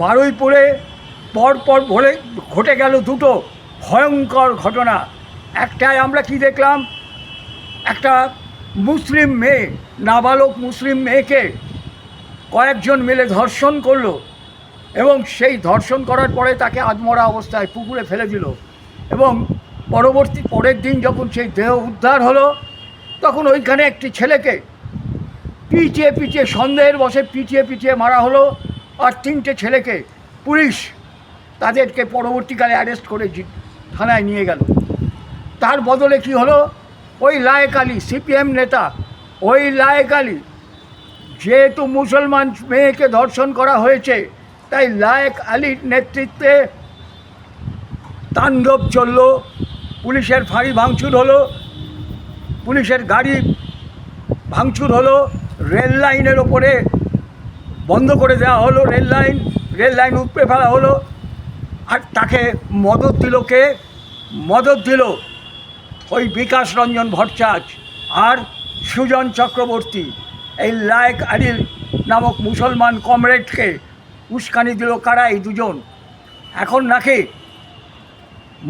বারুইপুরে পরপর ভরে ঘটে গেল দুটো ভয়ঙ্কর ঘটনা। একটায় আমরা কি দেখলাম, একটা মুসলিম মেয়ে, নাবালক মুসলিম মেয়েকে কয়েকজন মিলে ধর্ষণ করলো এবং সেই ধর্ষণ করার পরে তাকে আধমরা অবস্থায় পুকুরে ফেলে দিল এবং পরের দিন যখন সেই দেহ উদ্ধার হলো তখন ওইখানে একটি ছেলেকে পিটিয়ে সন্দেহের বশে পিটিয়ে মারা হলো। আর 3টে ছেলেকে পুলিশ তাদেরকে পরবর্তীকালে অ্যারেস্ট করে থানায় নিয়ে গেল। তার বদলে কি হলো, ওই লায়েক আলী সিপিএম নেতা, ওই লায়েক আলী, যেহেতু মুসলমান মেয়েকে ধর্ষণ করা হয়েছে তাই লায়েক আলীর নেতৃত্বে তাণ্ডব চলল। পুলিশের ফাঁড়ি ভাঙচুর হলো, পুলিশের গাড়ি ভাঙচুর হলো, রেল লাইনের ওপরে বন্ধ করে দেওয়া হলো, রেল লাইন উপড়ে ফেলা হলো। আর তাকে মদত দিল ওই বিকাশ রঞ্জন ভট্টাচার্য আর সুজন চক্রবর্তী। এই লায়েক আলী নামক মুসলমান কমরেডকে উস্কানি দিল কারা? এই দুজন। এখন নাকি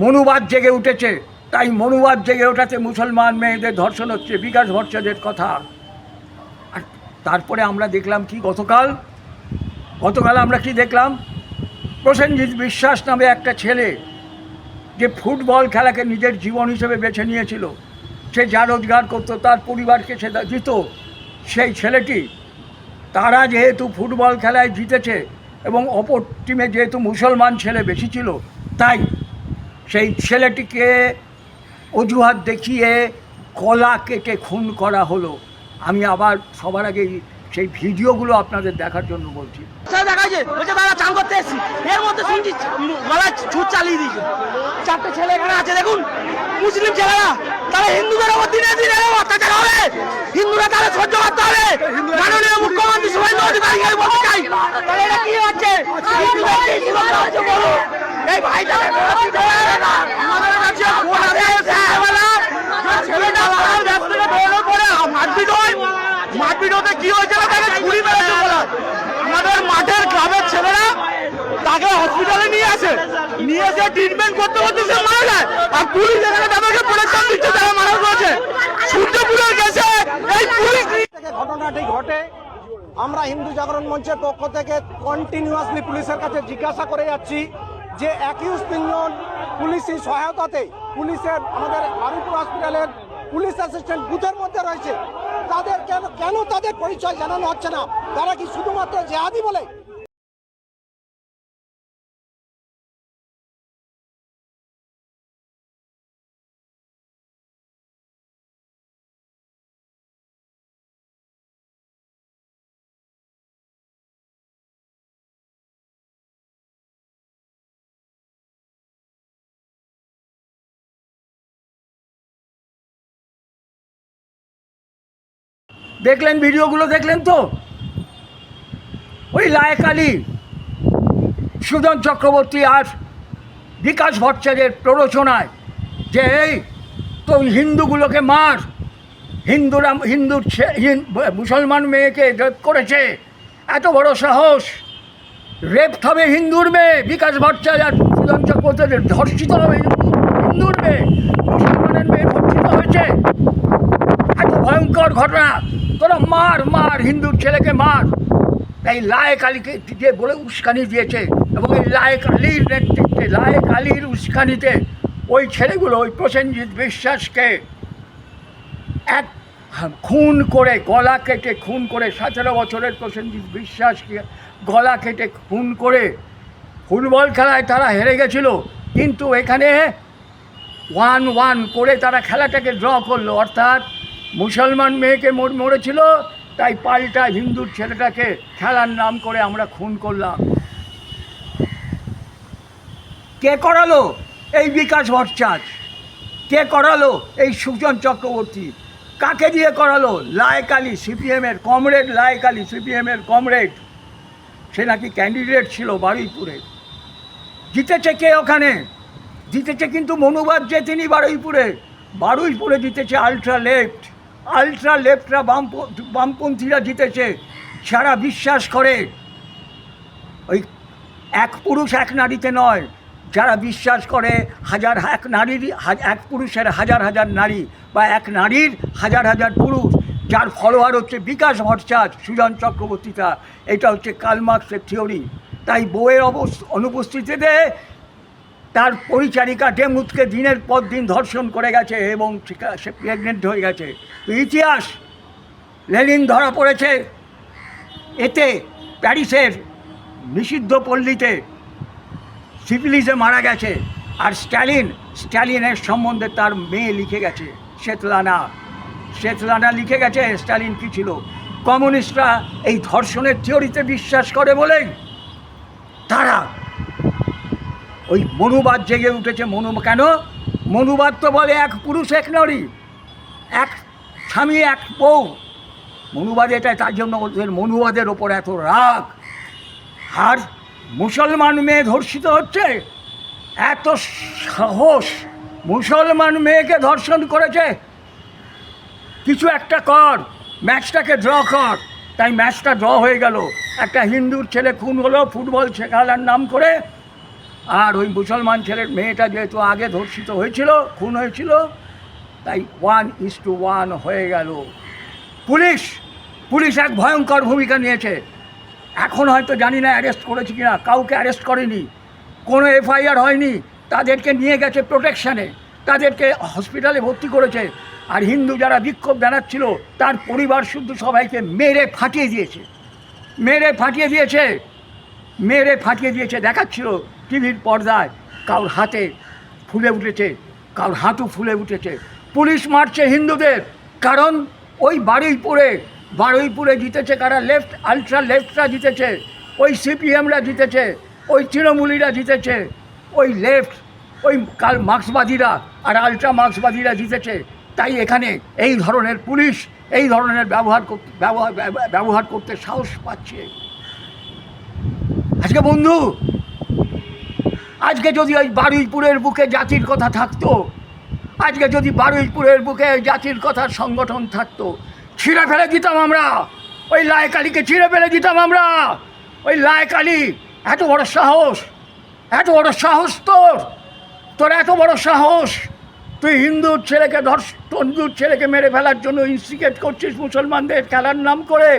মনুবাদ জেগে উঠেছে, তাই মনুবাদ জেগে ওঠাতে মুসলমান মেয়েদের ধর্ষণ হচ্ছে, বিকাশ ভট্টাচার্যের কথা। আর তারপরে আমরা দেখলাম কি, গতকাল আমরা কি দেখলাম, প্রসেনজিৎ বিশ্বাস নামে একটা ছেলে যে ফুটবল খেলাকে নিজের জীবন হিসেবে বেছে নিয়েছিল, সে যা রোজগার করতো তার পরিবারকে সে দিত, সেই ছেলেটি, তারা যেহেতু ফুটবল খেলায় জিতেছে এবং অপর টিমে যেহেতু মুসলমান ছেলে বেশি ছিল, তাই সেই ছেলেটিকে অজুহাত দেখিয়ে গলা কেটে খুন করা হলো। আমি আবার সবার আগে সেই ভিডিওগুলো আপনাদের দেখার জন্য বলছি। চান করতে এসেছি, এর মধ্যে শুনছি গলা ছুট চালিয়ে দিয়েছে। 4টে ছেলে এখানে আছে দেখুন, মুসলিম ছেলেরা, তারা হিন্দুদের ওপর দিনে দিনে অত্যাচার হবে, হিন্দুরা তারা সহ্য করতে হবে। মাননীয় মুখ্যমন্ত্রী শুভেন্দু অধিকারীকে বলতে চাই, তাহলে এটা কি হচ্ছে? এই ভাইটাকে মারপিট হতে কি হয়েছিল, তাকে ছুরি মেরেছে বলা। আমাদের মাঠের ক্লাবের ছেলেরা তাকে হসপিটালে নিয়ে এসে ট্রিটমেন্ট করতে সে মারা যায়, আর পুলিশ এখানে তাদেরকে প্রোটেকশন দিচ্ছে, তারা মারা গেছে। সূর্যপুরের গেছে এই পুলিশ। ঘটনাটি ঘটে, আমরা হিন্দু জাগরণ মঞ্চের পক্ষ থেকে কন্টিনিউয়াসলি পুলিশের কাছে জিজ্ঞাসা করে যাচ্ছি যে অ্যাকিউজ 3জন পুলিশি সহায়তাতে পুলিশের আমাদের বারুইপুর হসপিটালের পুলিশ অ্যাসিস্ট্যান্ট বুথের মধ্যে রয়েছে, তাদের কেন তাদের পরিচয় জানানো হচ্ছে না? তারা কি শুধুমাত্র জেহাদি বলে? দেখলেন ভিডিওগুলো, দেখলেন তো? ওই লায়েক আলী, সুজন চক্রবর্তী আর বিকাশ ভট্টাচার্যের প্ররোচনায় যে এই তো হিন্দুগুলোকে মার, মুসলমান মেয়েকে রেপ করেছে, এত বড় সাহস, রেপ হবে হিন্দুর মেয়ে, বিকাশ ভট্টাচার্য আর সুজন চক্রবর্তীদের ধর্ষিত হবে হিন্দুর মেয়ে, মুসলমানের মেয়ে ধর্ষিত হয়েছে, এত ভয়ঙ্কর ঘটনা, তোরা মার হিন্দুর ছেলেকে মার। তাই লায়েক আলীকে দিয়ে বলে উস্কানি দিয়েছে এবং এই লায়েক আলীর নেতৃত্বে, লায়েক আলীর উস্কানিতে ওই ছেলেগুলো ওই প্রসেনজিৎ বিশ্বাসকে খুন করে, গলা কেটে খুন করে, 17 বছরের প্রসেনজিৎ বিশ্বাসকে গলা কেটে খুন করে। ফুটবল খেলায় তারা হেরে গেছিল, কিন্তু এখানে 1-1 করে তারা খেলাটাকে ড্র করলো, অর্থাৎ মুসলমান মেয়েকে মরেছিল, তাই পাল্টা হিন্দুর ছেলেটাকে খেলার নাম করে আমরা খুন করলাম। কে করালো? এই বিকাশ ভট্টাচার্য। কে করালো? এই সুজন চক্রবর্তী। কাকে দিয়ে করালো? লায়েক আলী, সিপিএমের কমরেড, লায়েক আলী সিপিএমের কমরেড, সে নাকি ক্যান্ডিডেট ছিল বারুইপুরে। জিতেছে কে ওখানে? জিতেছে কিন্তু মনুবাদ জেতেনি বারুইপুরে জিতেছে আলট্রা লেফটরা, বামপন্থীরা জিতেছে। যারা বিশ্বাস করে ওই এক পুরুষ এক নারীতে নয়, যারা বিশ্বাস করে এক পুরুষের হাজার হাজার নারী বা এক নারীর হাজার হাজার পুরুষ, যার ফলোয়ার হচ্ছে বিকাশ ভট্টাচার্য, সুজন চক্রবর্তীরা, এটা হচ্ছে কার্ল মার্কসের থিওরি। তাই বউয়ের অনুপস্থিতিতে তার পরিচারিকা ডেমুথকে দিনের পর দিন ধর্ষণ করে গেছে এবং সে প্রেগনেন্ট হয়ে গেছে। তো ইতিহাস, লেনিন ধরা পড়েছে এতে, প্যারিসের নিষিদ্ধ পল্লীতে সিফিলিসে মারা গেছে। আর স্ট্যালিনের সম্বন্ধে তার মেয়ে লিখে গেছে, শেতলানা লিখে গেছে স্ট্যালিন কী ছিল। কমিউনিস্টরা এই ধর্ষণের থিওরিতে বিশ্বাস করে বলেই তারা ওই মনুবাদ জেগে উঠেছে। কেন মনুবাদ তো বলে এক পুরুষ এক নারী, এক স্বামী এক বউ। মনুবাদ এটাই, তার জন্য ওদের মনুবাদের ওপর এত রাগ। আর মুসলমান মেয়ে ধর্ষিত হচ্ছে, এত সাহস, মুসলমান মেয়েকে ধর্ষণ করেছে, কিছু একটা কর, ম্যাচটাকে ড্র কর। তাই ম্যাচটা ড্র হয়ে গেল, একটা হিন্দুর ছেলে খুন হলো ফুটবল শেখালার নাম করে, আর ওই মুসলমান ছেলের মেয়েটা যেহেতু আগে ধর্ষিত হয়েছিল, খুন হয়েছিল, তাই 1:1 হয়ে গেল। পুলিশ এক ভয়ঙ্কর ভূমিকা নিয়েছে। এখন হয়তো জানি না অ্যারেস্ট করেছে কিনা, কাউকে অ্যারেস্ট করেনি, কোনো এফআইআর হয়নি, তাদেরকে নিয়ে গেছে প্রোটেকশানে, তাদেরকে হসপিটালে ভর্তি করেছে। আর হিন্দু যারা বিক্ষোভ জানাচ্ছিল তার পরিবার শুদ্ধ সবাইকে মেরে ফাটিয়ে দিয়েছে। দেখাচ্ছিল টিভির পর্দায়, কারোর হাতে ফুলে উঠেছে, কারোর হাঁটু ফুলে উঠেছে। পুলিশ মারছে হিন্দুদের, কারণ ওই বারুইপুরে জিতেছে কারা, আলট্রা লেফটরা জিতেছে, ওই সিপিএমরা জিতেছে, ওই তৃণমূলীরা জিতেছে, ওই কাল মার্ক্সবাদীরা আর আলট্রা মার্ক্সবাদীরা জিতেছে। তাই এখানে এই ধরনের পুলিশ এই ধরনের ব্যবহার করতে সাহস পাচ্ছে। আজকে যদি ওই বারুইপুরের বুকে জাতির কথা থাকতো, আজকে যদি বারুইপুরের বুকে জাতির কথার সংগঠন থাকতো, ছিঁড়ে ফেলে দিতাম আমরা ওই লায়েক আলীকে, ছিঁড়ে ফেলে দিতাম আমরা ওই লায়েক আলী। এত বড় সাহস তোর এত বড় সাহস, তুই হিন্দুর ছেলেকে মেরে ফেলার জন্য ইনস্টিগেট করছিস মুসলমানদের খেলার নাম করে,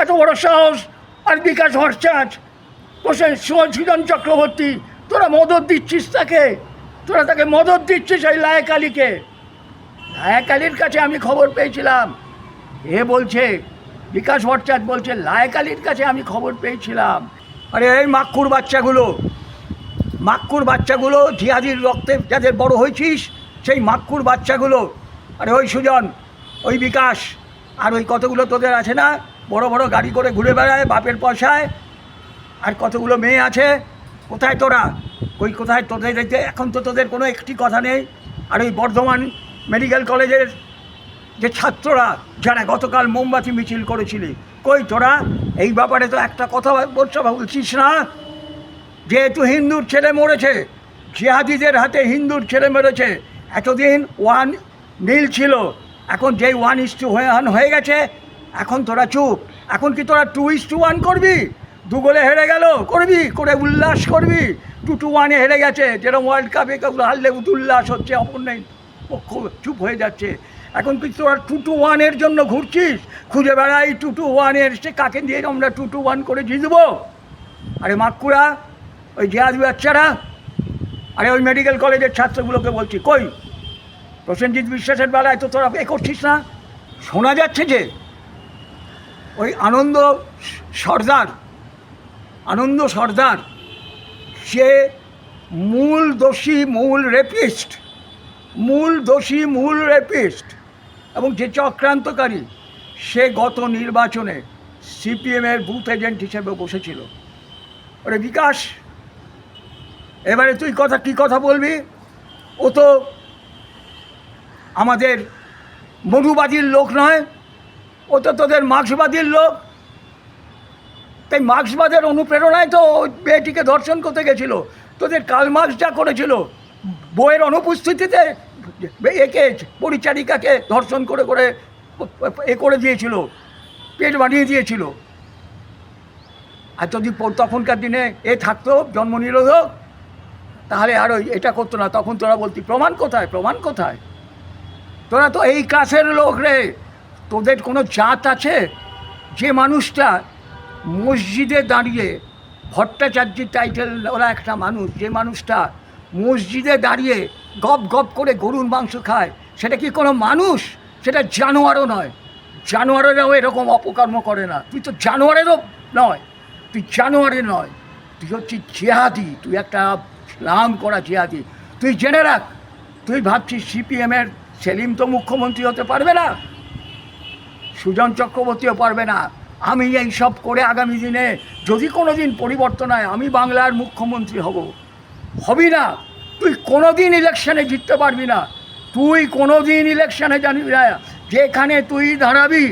এত বড় সাহস। আর বিকাশ ভট্টাচার্য, সুজন চক্রবর্তী, তোরা তাকে মদত দিচ্ছিস এই লায়েক আলীকে। লায়েক আলীর কাছে আমি খবর পেয়েছিলাম, বলছে বিকাশ ভট্টাচার্য বলছে লায়েক আলীর কাছে আমি খবর পেয়েছিলাম। আরে এই মাক্কুর বাচ্চাগুলো জিহাদির রক্তে যাদের বড় হয়েছিস, সেই মাক্কুর বাচ্চাগুলো, আরে ওই সুজন, ওই বিকাশ, আর ওই কতগুলো তোদের আছে না, বড় বড় গাড়ি করে ঘুরে বেড়ায় বাপের পয়সায়, আর কতগুলো মেয়ে আছে, কোথায় তোদের দেখতে এখন তো তোদের কোনো একটি কথা নেই। আর ওই বর্ধমান মেডিকেল কলেজের যে ছাত্ররা যারা গতকাল মোমবাতি মিছিল করেছিলি, কই তোরা? এই ব্যাপারে তো একটা কথা বলছিস না। যেহেতু হিন্দুর ছেলে মরেছে, জিহাদিদের হাতে হিন্দুর ছেলে মরেছে, এতদিন 1-0 ছিল, এখন যেই 1:1 হয়ে গেছে, এখন তোরা চুপ। এখন কি তোরা 2:1 করবি? 2 গোলে হেরে গেল করে উল্লাস করবি? 2-1 হেরে গেছে, যেরকম ওয়ার্ল্ড কাপে হারলে উল্লাস হচ্ছে, অপর নেই পক্ষ চুপ হয়ে যাচ্ছে। এখন কি তোরা 2-1 জন্য ঘুরছিস? খুঁজে বেড়াই 2-1 সে কাকে দিয়ে আমরা 2-1 করে জিতবো? আরে মাক্কুরা, ওই জিহাদি বাচ্চারা, আরে ওই মেডিকেল কলেজের ছাত্রগুলোকে বলছি, কই প্রসেনজিৎ বিশ্বাসের বেলায় তো তোরা করছিস না? শোনা যাচ্ছে যে ওই আনন্দ সর্দার সে মূল দোষী মূল রেপিস্ট এবং যে চক্রান্তকারী, সে গত নির্বাচনে সিপিএমের বুথ এজেন্ট হিসেবে বসেছিল। ওরে বিকাশ, এবারে তুই কী কথা বলবি? ও তো আমাদের মনুবাদীর লোক নয়, ও তো তোদের মার্ক্সবাদীর লোক। তাই মার্ক্সবাদের অনুপ্রেরণায় তো মেয়েটিকে ধর্ষণ করতে গেছিল। তোদের কার্ল মার্ক্স যা করেছিল, বইয়ের অনুপস্থিতিতে পরিচারিকাকে ধর্ষণ করে করে দিয়েছিল, পেট বানিয়ে দিয়েছিল। আর যদি তখনকার দিনে এ থাকতো জন্ম নিরোধক, তাহলে আর ওই এটা করতো না। তখন তোরা বলতি প্রমাণ কোথায়, প্রমাণ কোথায়? তোরা তো এই ক্লাসের লোক রে, তোদের কোনো জাত আছে? যে মানুষটা মসজিদে দাঁড়িয়ে, ভট্টাচার্যের টাইটেল ওরা একটা মানুষ, যে মানুষটা মসজিদে দাঁড়িয়ে গপ গপ করে গরুর মাংস খায়, সেটা কি কোনো মানুষ? সেটা জানোয়ারও নয়। জানোয়ারেরাও এরকম অপকর্ম করে না। তুই তো জানোয়ারেরও নয়, তুই জানোয়ারের নয়, তুই হচ্ছিস জিহাদি। তুই একটা নাম করা জিহাদি। তুই জেনে রাখ, তুই ভাবছিস সিপিএমের সেলিম তো মুখ্যমন্ত্রী হতে পারবে না, সুজন চক্রবর্তীও পারবে না। আমি এই সব করে আগামী দিনে যদি কোনো দিন পরিবর্তন হয়, আমি বাংলার মুখ্যমন্ত্রী হবি না। তুই কোনো দিন ইলেকশানে জিততে পারবি না। তুই কোনো দিন ইলেকশানে জানিবি না। যেখানে তুই দাঁড়াবি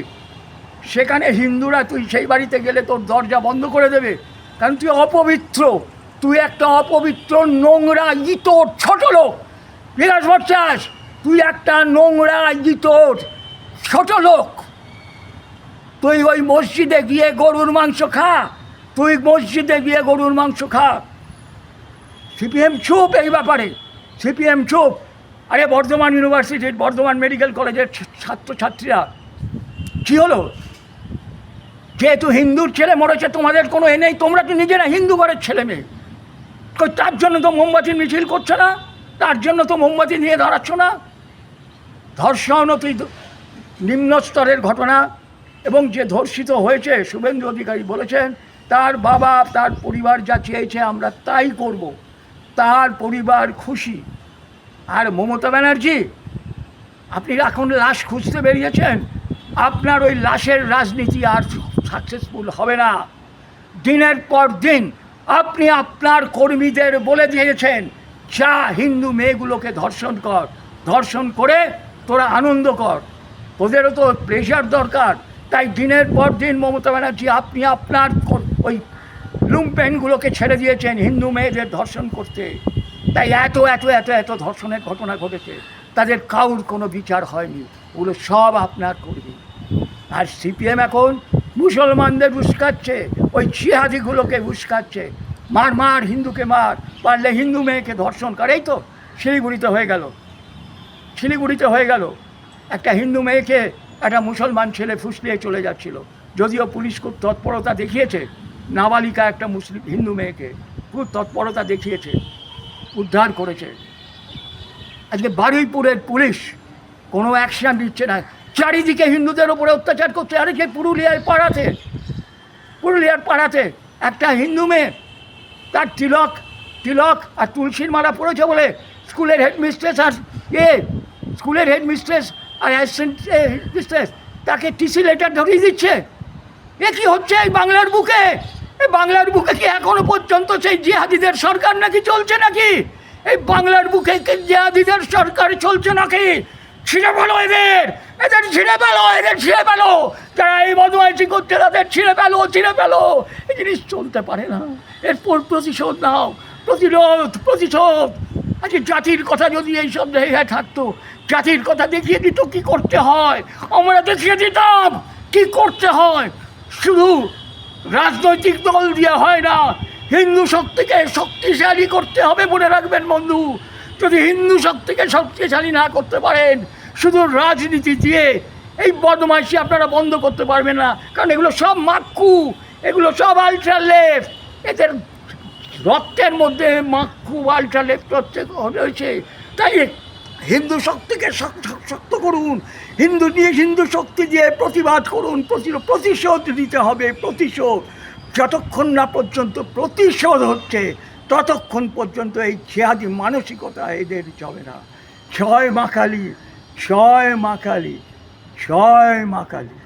সেখানে হিন্দুরা, তুই সেই বাড়িতে গেলে তোর দরজা বন্ধ করে দেবে, কারণ তুই অপবিত্র। তুই একটা অপবিত্র, নোংরা, ইতর ছোট লোক। বিকাশ ভট্টাচার্য, তুই একটা নোংরা, ইতর ছোট লোক। তুই ওই মসজিদে গিয়ে গরুর মাংস খা, তুই মসজিদে গিয়ে গরুর মাংস খা। সিপিএম চুপ এই ব্যাপারে, সিপিএম চুপ। আরে বর্ধমান ইউনিভার্সিটির, বর্ধমান মেডিকেল কলেজের ছাত্রছাত্রীরা কী হলো? যেহেতু হিন্দুর ছেলে মরেছে, তোমাদের কোনো এ নেই, তোমরা তো নিজেরা হিন্দু ঘরের ছেলে মেয়ে। তার জন্য তো মোমবাতির মিছিল করছে না, তার জন্য তো মোমবাতি নিয়ে দাঁড়াচ্ছ না। ধর্ষণ অতি নিম্ন স্তরের ঘটনা, এবং যে ধর্ষিত হয়েছে, শুভেন্দু অধিকারী বলেছেন তার বাবা, তার পরিবার যা চেয়েছে আমরা তাই করব, তার পরিবার খুশি। আর মমতা ব্যানার্জি, আপনি এখন লাশ খুঁজতে বেরিয়েছেন, আপনার ওই লাশের রাজনীতি আর সাকসেসফুল হবে না। দিনের পর দিন আপনি আপনার কর্মীদের বলে দিয়েছেন, যা হিন্দু মেয়েগুলোকে ধর্ষণ কর, ধর্ষণ করে তোরা আনন্দ কর, তোদেরও তো প্রেশার দরকার। তাই দিনের পর দিন মমতা ব্যানার্জি, আপনি আপনার ওই লুম্পেনগুলোকে ছেড়ে দিয়েছেন হিন্দু মেয়েদের ধর্ষণ করতে। তাই এত এত এত এত ধর্ষণের ঘটনা ঘটেছে, তাদের কাউর কোনো বিচার হয়নি। ওগুলো সব আপনার কর্মী। আর সিপিএম এখন মুসলমানদের উস্কাচ্ছে, ওই জিহাদিগুলোকে উস্কাচ্ছে, মার মার, হিন্দুকে মার, পারলে হিন্দু মেয়েকে ধর্ষণ করে। এই তো শিলিগুড়িতে হয়ে গেল, শিলিগুড়িতে হয়ে গেল। একটা হিন্দু মেয়েকে একটা মুসলমান ছেলে ফুসলিয়ে চলে যাচ্ছিল, যদিও পুলিশ খুব তৎপরতা দেখিয়েছে, নাবালিকা একটা মুসলিম হিন্দু মেয়েকে খুব তৎপরতা দেখিয়েছে, উদ্ধার করেছে। আজকে বারুইপুরের পুলিশ কোনো অ্যাকশান দিচ্ছে না, চারিদিকে হিন্দুদের ওপরে অত্যাচার করছে। আরে যে পুরুলিয়ার পাড়াতে একটা হিন্দু মেয়ে, তার তিলক আর তুলসীর মালা পড়েছে বলে স্কুলের হেডমিস্ট্রেস আর অ্যাসিস্ট্যান্ট হেডমিস্ট্রেস তাকে টিসি লেটার ধরিয়ে দিচ্ছে। এ কি হচ্ছে এই বাংলার বুকে? এই বাংলার বুকে কি এখনো পর্যন্ত সেই জিহাদিদের সরকার নাকি চলছে নাকি? এই বাংলার বুকে কি জিহাদিদের সরকার চলছে নাকি? ছিঁড়ে ফেলো এদের ছিঁড়ে ফেলো। যারা এই বদমাইশি করছে তাদের ছিঁড়ে ফেলো। এই জিনিস চলতে পারে না। এরপর প্রতিশোধ নাও, প্রতিশোধ। আজকে জাতির কথা যদি এইসব জায়গায় থাকতো, জাতির কথা দেখিয়ে দিত কী করতে হয়, আমরা দেখিয়ে দিতাম কী করতে হয়। শুধু রাজনৈতিক দল দিয়ে হয় না, হিন্দু শক্তিকে শক্তিশালী করতে হবে। মনে রাখবেন বন্ধু, যদি হিন্দু শক্তিকে শক্তিশালী না করতে পারেন, শুধু রাজনীতি দিয়ে এই বদমাইশি আপনারা বন্ধ করতে পারবেন না। কারণ এগুলো সব মাক্কু, এগুলো সব আলট্রা লেফট। এদের রক্তের মধ্যে মাক্কু, আলট্রা লেফট রয়েছে। তাই হিন্দু শক্তিকে শক্ত করুন, হিন্দু শক্তি দিয়ে প্রতিবাদ করুন। প্রতিশোধ দিতে হবে, প্রতিশোধ। যতক্ষণ না পর্যন্ত প্রতিশোধ হচ্ছে, ততক্ষণ পর্যন্ত এই জিহাদি মানসিকতা এদের চলে না। জয় মা কালী, জয় মা কালী, জয় মা কালী।